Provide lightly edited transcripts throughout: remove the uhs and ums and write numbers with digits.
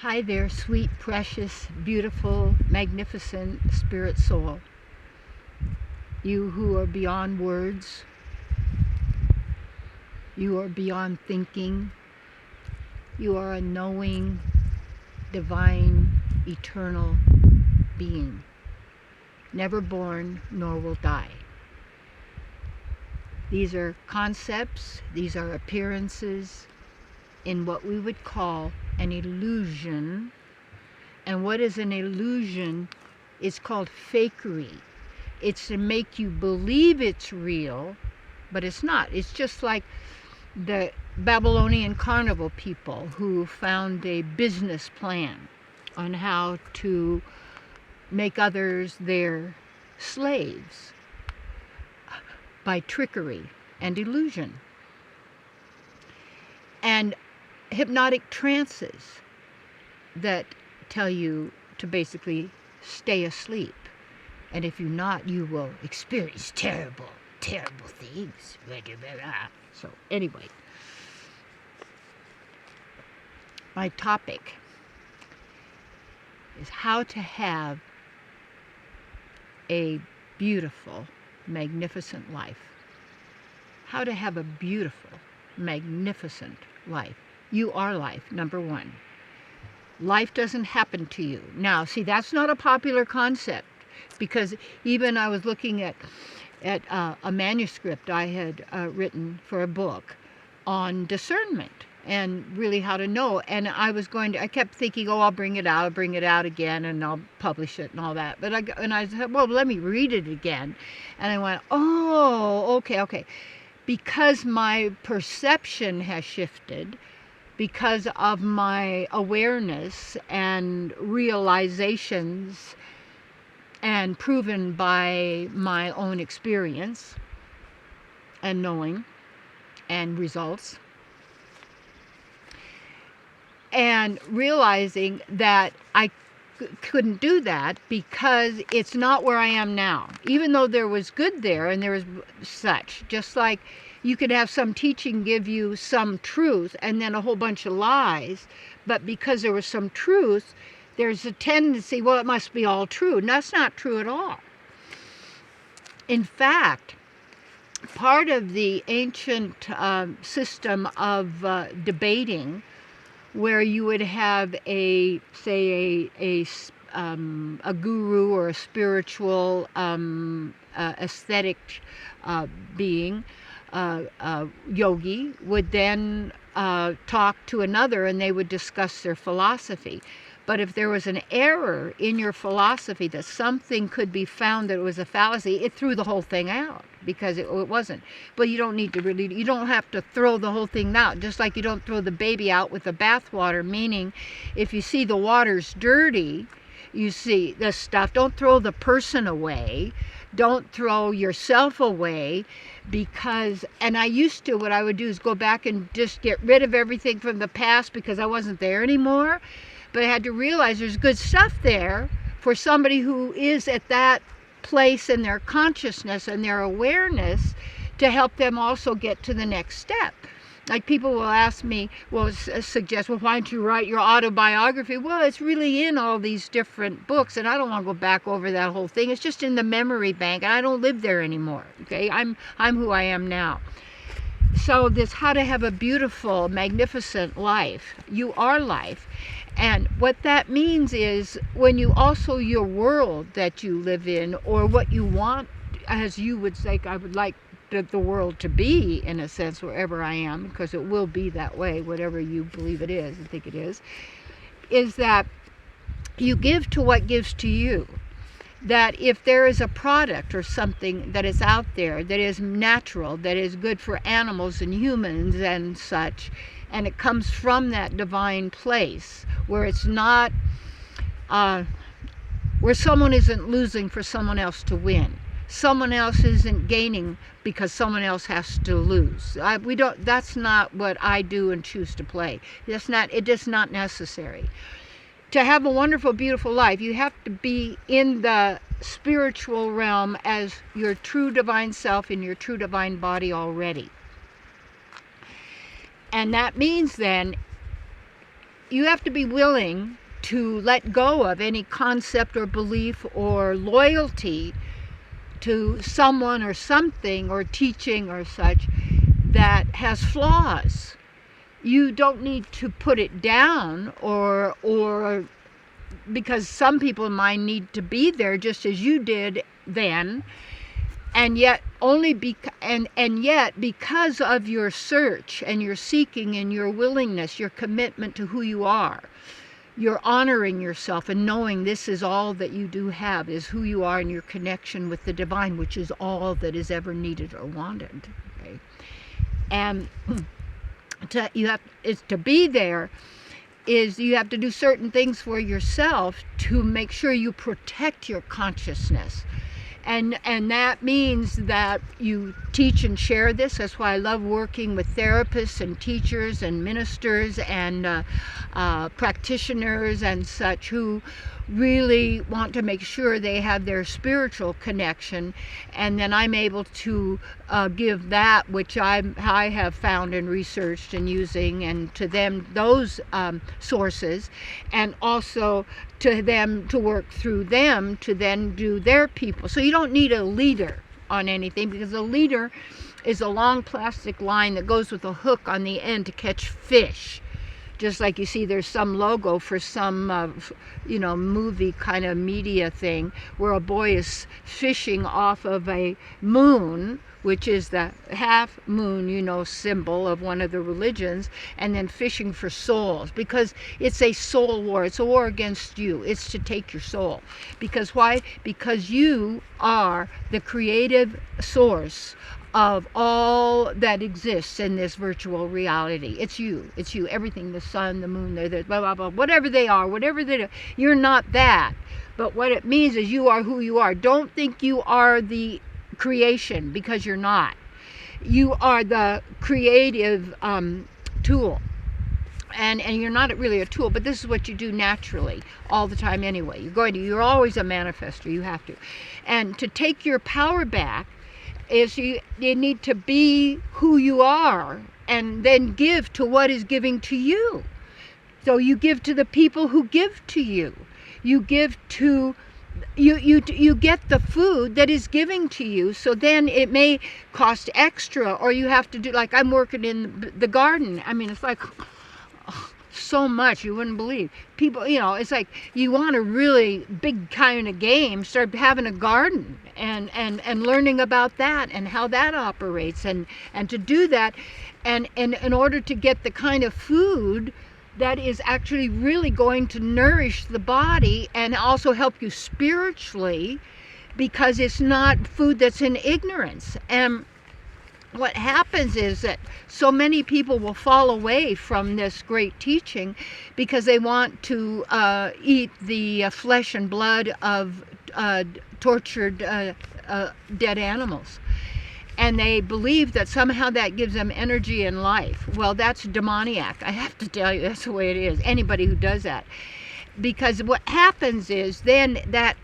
Hi there, sweet, precious, beautiful, magnificent spirit soul. You who are beyond words, you are beyond thinking, you are a knowing, divine, eternal being, never born nor will die. These are concepts, these are appearances in what we would call an illusion. And what is an illusion? It's called fakery. It's to make you believe it's real, but it's not. It's just like the Babylonian carnival people who found a business plan on how to make others their slaves by trickery and illusion. And hypnotic trances that tell you to basically stay asleep. And if you're not, you will experience terrible, terrible things. So anyway, my topic is how to have a beautiful, magnificent life. How to have a beautiful, magnificent life. You are life, number one. Life doesn't happen to you. Now, see, that's not a popular concept, because even I was looking at a manuscript I had written for a book on discernment and really how to know. And I kept thinking, oh, I'll bring it out again, and I'll publish it and all that. But I said, well, let me read it again. And I went, oh, okay. Because my perception has shifted, because of my awareness and realizations and proven by my own experience and knowing and results, and realizing that I couldn't do that because it's not where I am now. Even though there was good there and there was such, just like you could have some teaching give you some truth and then a whole bunch of lies, but because there was some truth, there's a tendency, well, it must be all true. And that's not true at all. In fact, part of the ancient system of debating, where you would have a guru or a spiritual aesthetic being, yogi, would then talk to another and they would discuss their philosophy. But if there was an error in your philosophy, that something could be found that it was a fallacy, it threw the whole thing out because it wasn't. But you don't have to throw the whole thing out, just like you don't throw the baby out with the bathwater, meaning if you see the water's dirty, you see the stuff, don't throw the person away, don't throw yourself away, because, and I used to, what I would do is go back and just get rid of everything from the past because I wasn't there anymore. But I had to realize there's good stuff there for somebody who is at that place in their consciousness and their awareness to help them also get to the next step. Like people will ask me, suggest, well, why don't you write your autobiography? Well, it's really in all these different books, and I don't want to go back over that whole thing. It's just in the memory bank, and I don't live there anymore. Okay, I'm who I am now. So this how to have a beautiful, magnificent life. You are life. And what that means is when you also your world that you live in, or what you want, as you would say, I would like the world to be, in a sense, wherever I am, because it will be that way, whatever you believe it is and think it is that you give to what gives to you. That if there is a product or something that is out there that is natural, that is good for animals and humans and such, and it comes from that divine place where it's not, where someone isn't losing for someone else to win. Someone else isn't gaining because someone else has to lose. That's not what I do and choose to play. It is not necessary. To have a wonderful, beautiful life, you have to be in the spiritual realm as your true divine self in your true divine body already. And that means then you have to be willing to let go of any concept or belief or loyalty to someone or something or teaching or such that has flaws. You don't need to put it down, or because some people might need to be there just as you did then, and yet because of your search and your seeking and your willingness, your commitment to who you are, you're honoring yourself and knowing this is all that you do have, is who you are and your connection with the divine, which is all that is ever needed or wanted. Okay? And to be there is you have to do certain things for yourself to make sure you protect your consciousness. And that means that you teach and share this. That's why I love working with therapists and teachers and ministers and practitioners and such who really want to make sure they have their spiritual connection, and then I'm able to give that which I have found and researched and using, and to them those sources, and also to them to work through them to then do their people. So you don't need a leader on anything, because a leader is a long plastic line that goes with a hook on the end to catch fish. Just like you see there's some logo for some movie kind of media thing where a boy is fishing off of a moon, which is the half moon, symbol of one of the religions, and then fishing for souls, because it's a soul war. It's a war against you. It's to take your soul. Because why? Because you are the creative source of all that exists in this virtual reality. It's you. It's you. Everything, the sun, the moon, the blah, blah, blah, whatever they are, whatever they do. You're not that. But what it means is you are who you are. Don't think you are the creation, because you're not. You are the creative tool. And you're not really a tool, but this is what you do naturally all the time anyway. You're always a manifester. You have to. And to take your power back is you need to be who you are, and then give to what is giving to you. So you give to the people who give to you. You give to you get the food that is giving to you. So then it may cost extra, or you have to do, like I'm working in the garden. I mean, it's like so much you wouldn't believe. People, it's like you want a really big kind of game, start having a garden and learning about that and how that operates, and to do that, and in order to get the kind of food that is actually really going to nourish the body and also help you spiritually, because it's not food that's in ignorance. And what happens is that so many people will fall away from this great teaching because they want to eat the flesh and blood of tortured dead animals. And they believe that somehow that gives them energy and life. Well, that's demoniac. I have to tell you, that's the way it is. Anybody who does that. Because what happens is then that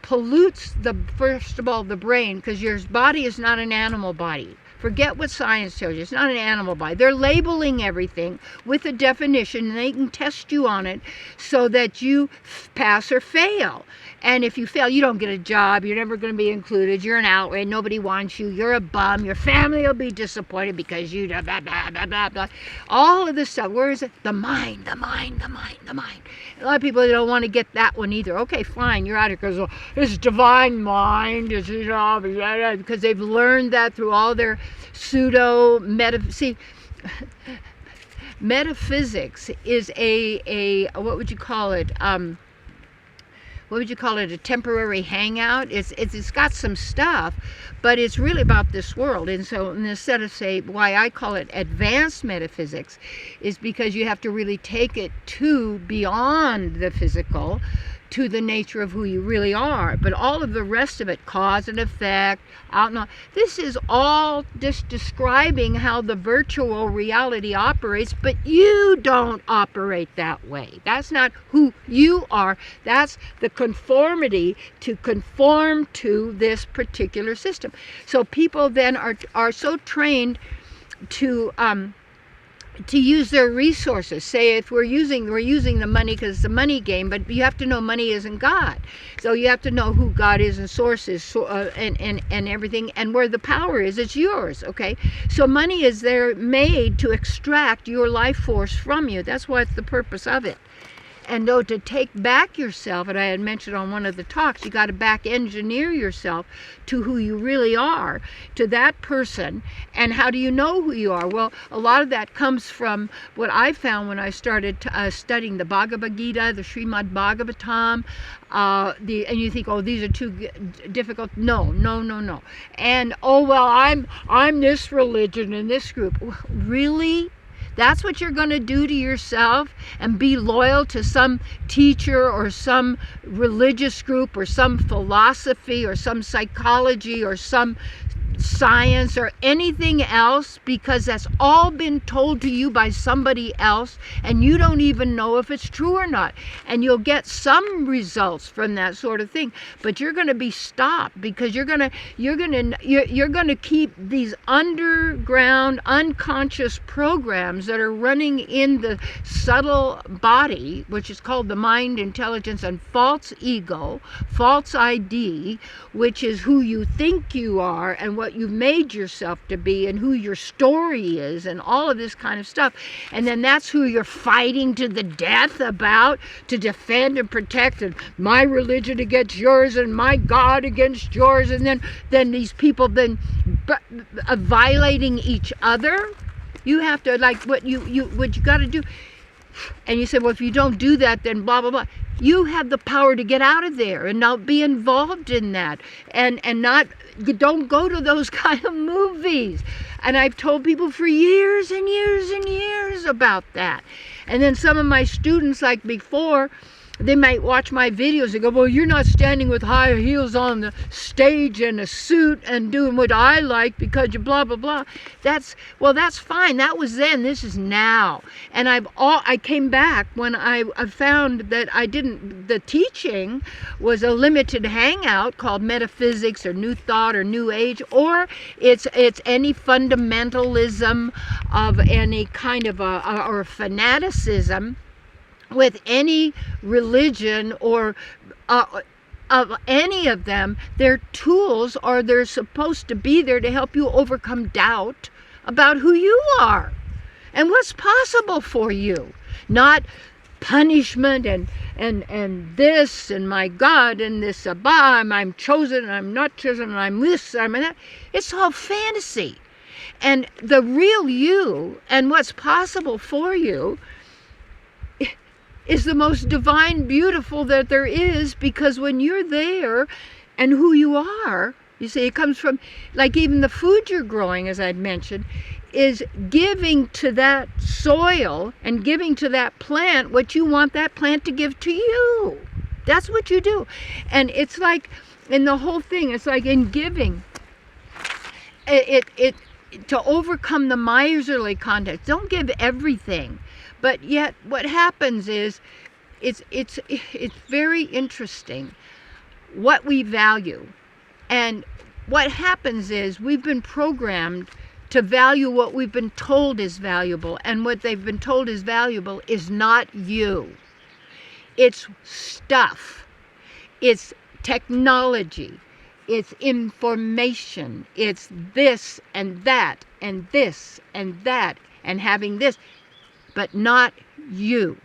pollutes first of all, the brain, because your body is not an animal body. Forget what science tells you. It's not an animal body. They're labeling everything with a definition, and they can test you on it so that you pass or fail. And if you fail, you don't get a job. You're never going to be included. You're an outrage. Nobody wants you. You're a bum. Your family will be disappointed because you blah, blah, blah, blah, blah. All of this stuff. Where is it? The mind, the mind, the mind, the mind. A lot of people don't want to get that one either. Okay, fine. You're out here because it's divine mind. Because they've learned that through all their metaphysics is a what would you call it? A temporary hangout. It's got some stuff, but it's really about this world. And so instead of why I call it advanced metaphysics is because you have to really take it to beyond the physical, to the nature of who you really are. But all of the rest of it, cause and effect, this is all just describing how the virtual reality operates, but you don't operate that way. That's not who you are. That's the conformity to conform to this particular system. So people then are so trained to to use their resources. Say if we're using the money because it's a money game, but you have to know money isn't God. So you have to know who God is and source is, and everything, and where the power is. It's yours, okay? So money is there made to extract your life force from you. That's what's the purpose of it. And though to take back yourself, and I had mentioned on one of the talks, you got to back engineer yourself to who you really are, to that person. And how do you know who you are? Well, a lot of that comes from what I found when I started studying the Bhagavad Gita, the Srimad Bhagavatam, and you think, oh, these are too difficult. No. And oh well, I'm this religion and this group. Really? That's what you're going to do to yourself, and be loyal to some teacher or some religious group or some philosophy or some psychology or some science or anything else, because that's all been told to you by somebody else and you don't even know if it's true or not. And you'll get some results from that sort of thing, but you're going to be stopped because you're going to keep these underground unconscious programs that are running in the subtle body, which is called the mind, intelligence, and false ego, false ID, which is who you think you are and what you've made yourself to be and who your story is and all of this kind of stuff. And then that's who you're fighting to the death about, to defend and protect, and my religion against yours and my God against yours, and then these people then violating each other. You have to, like, what you got to do. And you say, well, if you don't do that, then blah, blah, blah. You have the power to get out of there and not be involved in that. And not, you don't go to those kind of movies. And I've told people for years and years and years about that. And then some of my students, like before, they might watch my videos and go, well, you're not standing with high heels on the stage and a suit and doing what I like because you blah, blah, blah. That's fine. That was then. This is now. And I came back when I found that the teaching was a limited hangout called metaphysics or new thought or new age, or it's any fundamentalism of any kind of or fanaticism with any religion or of any of them. Their tools are, they're supposed to be there to help you overcome doubt about who you are and what's possible for you, not punishment and this and my God and this I'm chosen and I'm not chosen and I'm this, I'm that. It's all fantasy. And the real you and what's possible for you is the most divine, beautiful that there is, because when you're there and who you are, you see, it comes from, like even the food you're growing, as I'd mentioned, is giving to that soil and giving to that plant what you want that plant to give to you. That's what you do. And it's like, in the whole thing, it's like in giving, it to overcome the miserly context. Don't give everything. But yet what happens is, it's very interesting what we value. And what happens is we've been programmed to value what we've been told is valuable. And what they've been told is valuable is not you. It's stuff. It's technology. It's information. It's this and that and this and that and having this. But not you.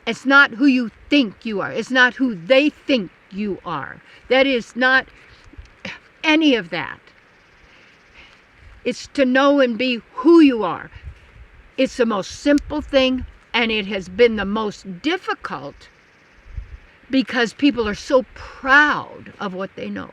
It's not who you think you are. It's not who they think you are. That is not any of that. It's to know and be who you are. It's the most simple thing, and it has been the most difficult because people are so proud of what they know.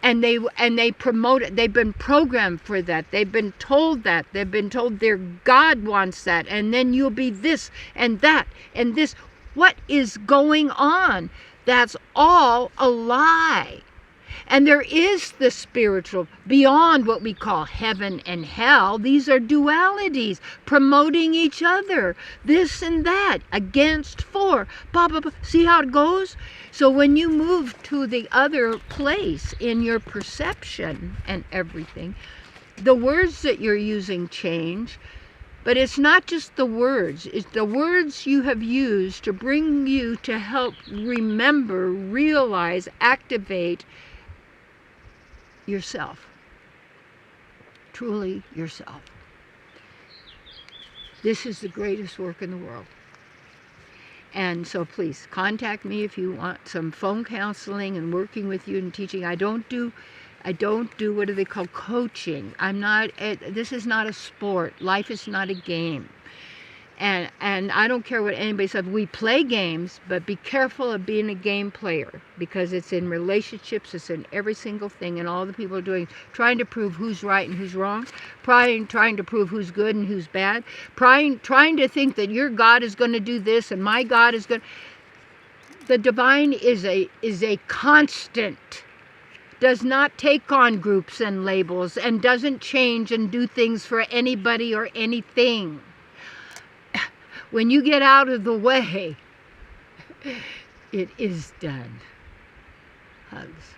And they promote it. They've been programmed for that. They've been told that. They've been told their God wants that. And then you'll be this and that and this. What is going on? That's all a lie. And there is the spiritual beyond what we call heaven and hell. These are dualities promoting each other. This and that, against, for, blah, blah, blah. See how it goes? So when you move to the other place in your perception and everything, the words that you're using change, but it's not just the words. It's the words you have used to bring you to help remember, realize, activate yourself. Truly yourself. This is the greatest work in the world. And so please contact me if you want some phone counseling and working with you and teaching. I don't do what do they call coaching. This is not a sport. Life is not a game. And I don't care what anybody says. We play games, but be careful of being a game player, because it's in relationships, it's in every single thing, and all the people are doing, trying to prove who's right and who's wrong, trying to prove who's good and who's bad, trying to think that your God is going to do this and my God is going. The divine is a constant. Does not take on groups and labels, and doesn't change and do things for anybody or anything. When you get out of the way, it is done. Hugs.